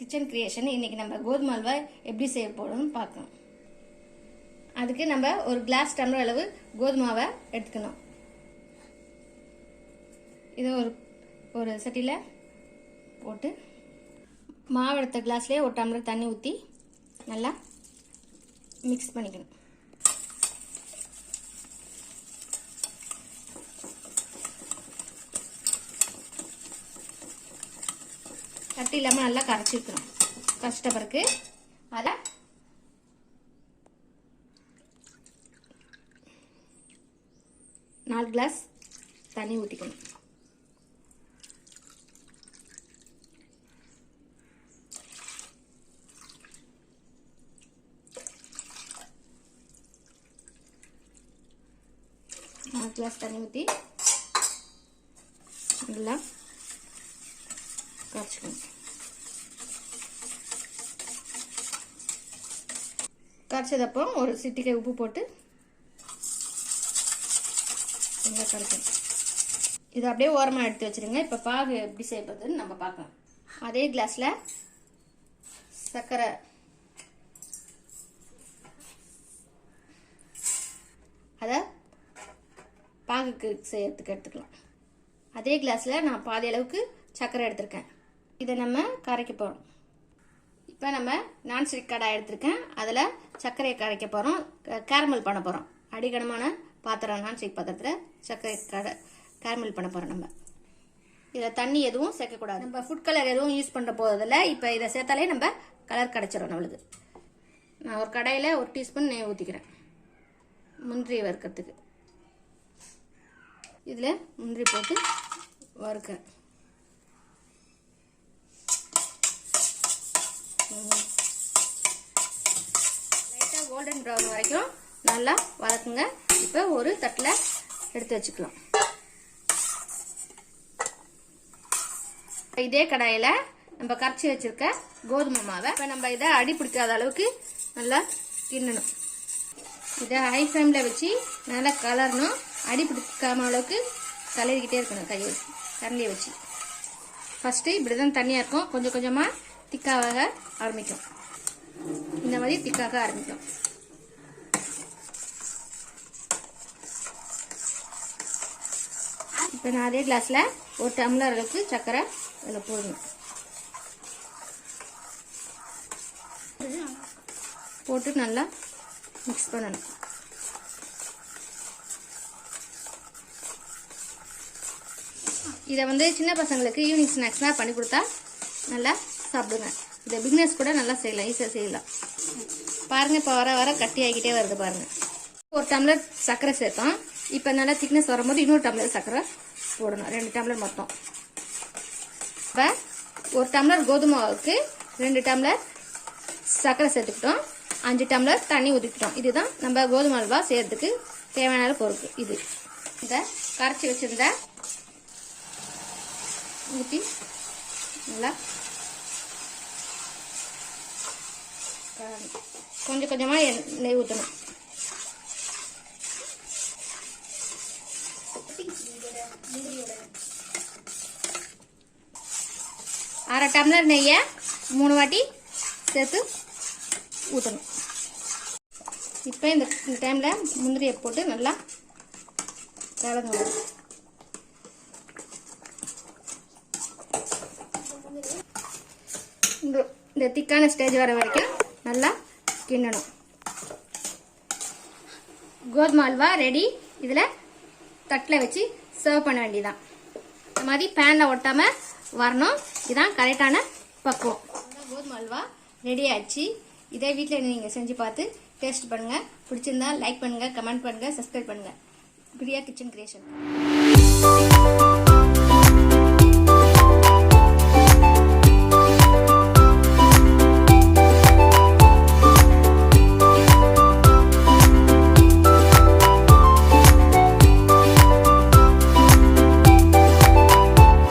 Kitchen creation. இன்னைக்கு நம்ம கோதுமை அல்வா எப்படி செய்ய போறோம்னு பார்க்கலாம். அதுக்கு நம்ம ஒரு கிளாஸ் டம்ளர் அளவு கோதுமாவை எடுத்துக்கணும். இதை ஒரு சட்டியில் போட்டு மாவு எடுத்த கிளாஸ்லேயே ஒரு டம்ளர் தண்ணி ஊற்றி நல்லா மிக்ஸ் பண்ணிக்கணும். கட்டி இல்லாமல் நல்லா கரைச்சி வைக்கணும். கரைச்சிட்ட பிறகு அதை நாலு கிளாஸ் தண்ணி ஊற்றிக்கணும். நாலு கிளாஸ் தண்ணி ஊற்றி நல்லா கரைச்சிக்கணும். கரைச்சதப்போ ஒரு சிட்டிகை உப்பு போட்டு நல்லா கரைக்கணும். இதை அப்படியே ஓரமாக எடுத்து வச்சுருங்க. இப்போ பாகு எப்படி செய்யப்படுதுன்னு நம்ம பார்க்கலாம். அதே கிளாஸில் சர்க்கரை அதை பாகுக்கு செய்யறதுக்கு எடுத்துக்கலாம். அதே கிளாஸில் நான் பாதி அளவுக்கு சர்க்கரை எடுத்திருக்கேன். இதை நம்ம கரைக்க போகிறோம். இப்போ நம்ம நான்ஸ்டிக் கடாய் எடுத்திருக்கேன். அதில் சர்க்கரையை கரைக்க போகிறோம். கேரமல் பண்ண போகிறோம். அடிகனமான பாத்திரம், நான்ஸ்டிக் பாத்திரத்தில் சர்க்கரை கேரமல் பண்ண போகிறோம். நம்ம இதில் தண்ணி எதுவும் சேர்க்கக்கூடாது. நம்ம ஃபுட் கலர் எதுவும் யூஸ் பண்ண போகிறதில்ல. இப்போ இதை சேர்த்தாலே நம்ம கலர் கிடச்சிடும் நம்மளுக்கு. நான் ஒரு கடாயில் ஒரு டீஸ்பூன் நெய் ஊற்றிக்கிறேன் முந்திரி வறுக்கிறதுக்கு. இதில் முந்திரி போட்டு வறுக்கிறேன். லைட்டாக கோல்டன் ப்ரௌன் வரைக்கும் நல்லா வதக்குங்க. இப்போ ஒரு தட்டில் எடுத்து வச்சுக்கலாம். இதே கடாயில் நம்ம கரைச்சி வச்சிருக்க கோதுமை மாவை இப்போ நம்ம இதை அடி பிடிக்காத அளவுக்கு நல்லா கிண்டணும். இதை ஹை ஃப்ளேமில் வச்சு நல்லா கலரணும். அடி பிடிக்காம அளவுக்கு கலரிக்கிட்டே இருக்கணும். கையை வச்சு கரண்டியை வச்சு ஃபஸ்ட்டு இப்படி தான் தண்ணியாக இருக்கும். கொஞ்சம் கொஞ்சமாக திக்காக ஆரம்பிக்கும். இந்த மாதிரி திக்காக ஆரம்பிக்கும். இப்போ நான் அதே கிளாஸில் ஒரு டம்ளர் அளவுக்கு சர்க்கரை அதில் போடணும். போட்டு நல்லா மிக்ஸ் பண்ணணும். இதை சின்ன பசங்களுக்கு ஈவினிங் ஸ்நாக்ஸ்லாம் பண்ணி கொடுத்தா நல்லா சாப்பிடுங்க. இதை பிகினர்ஸ் கூட நல்லா செய்யலாம், ஈஸியாக செய்யலாம். பாருங்கள், இப்போ வர வர கட்டி ஆகிக்கிட்டே வருது பாருங்கள். ஒரு டம்ளர் சர்க்கரை சேர்த்தோம். இப்போ நல்லா திக்னஸ் வரும்போது இன்னொரு டம்ளர் சர்க்கரை போடணும். 2 டம்ளர் மொத்தம். இப்போ ஒரு டம்ளர் கோதுமாவுக்கு 2 டம்ளர் சர்க்கரை சேர்த்துக்கிட்டோம். 5 டம்ளர் தண்ணி ஊற்றிக்கிட்டோம். இதுதான் நம்ம கோதுமை அல்வா செய்யறதுக்கு தேவையான பொருட்கள். இது இதை கரைச்சி வச்சிருந்த ஊற்றி நல்லா கொஞ்சம் கொஞ்சமாக நெய் ஊற்றணும். அரை டம்ளர் நெய்யை 3 வாட்டி சேர்த்து ஊற்றணும். இப்போ இந்த டைமில் முந்திரியை போட்டு நல்லா கலக்கணும். இந்த திக்கான ஸ்டேஜ் வர வரைக்கும் நல்லா கிண்டணும். கோதுமை அல்வா ரெடி. இதில் தட்டில் வச்சு சர்வ் பண்ண வேண்டியதான். இந்த மாதிரி பேனில் ஒட்டாமல் வரணும். இதுதான் கரெக்டான பக்குவம். கோதுமை அல்வா ரெடி ஆச்சு. இதே வீட்டில் நீங்கள் செஞ்சு பார்த்து டேஸ்ட் பண்ணுங்கள். பிடிச்சிருந்தா லைக் பண்ணுங்கள், கமெண்ட் பண்ணுங்கள், சப்ஸ்கிரைப் பண்ணுங்கள். Priya kitchen creation.